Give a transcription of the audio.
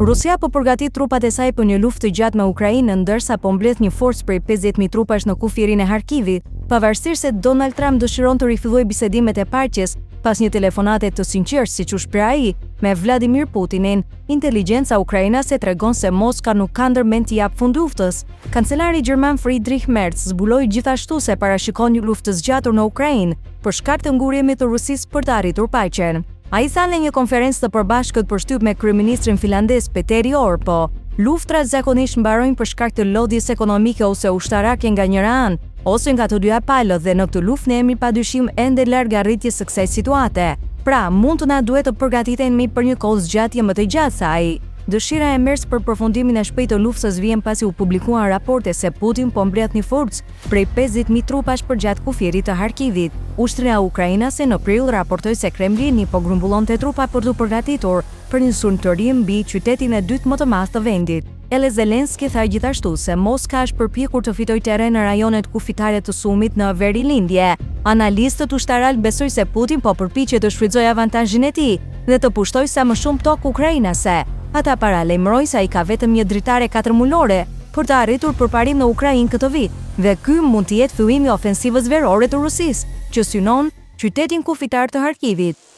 Rusia po përgatit trupat e saj për një luftë të gjatë me Ukrainën, ndërsa po mbledh një forcë prej 50.000 trupash në kufirin e Harkivit, pavarësisht se Donald Trump dëshiron të rifillojë bisedimet e paqes pas një telefonate të sinqertë, siç u shpreh ai, me Vladimir Putinin. Inteligjenca ukrainase tregon se Moska nuk ka ndërmend të jap fund luftës. Kancelari gjerman Friedrich Merz zbuloi gjithashtu se parashikon një luftë të zgjatur në Ukrainë për shkak të ngurjeve të Rusisë për të arritur paqen. Ai tha në një konferencë të përbashkët për shtyp me kryeministrin finlandez Petteri Orpo, luftrat zakonisht mbarojnë për shkak të lodhjes ekonomike ose ushtarake nga njëra anë, ose nga të dyja palët, dhe në këtë luftë ne jemi padyshim ende larg arritjes së kësaj situate. Pra, mund të na duhet të përgatitemi për një kohë zgjatje më të gjatë, sa ai. Dëshira e Merz për përfundimin e shpejtë të luftës vjen pasi u publikuan raporte se Putin po mbledh një forcë prej 50.000 trupash përgjatë kufirit të Harkivit. Ushtria ukrainase në prill raportoi se Kremlini po grumbullonte trupa për të përgatitur për një sulmtëri mbi qytetin e dytë më të madh të vendit. Ele Zelenski tha gjithashtu se Moska është përpjekur të fitojë terren në rajonet kufitare të Sumit në verilindje. Analistët ushtarak besojnë se Putin po përpiqet të shfrytëzojë avantazhin e tij dhe të pushtojë sa më shumë tokë ukrainase. Ata paralajmërojnë se ai ka vetëm një dritare 4 mullore për të arritur përparim në Ukrainë këtë vit, dhe ky mund të jetë fillimi i ofensivës verore të Rusisë, që synon qytetin kufitar të Harkivit.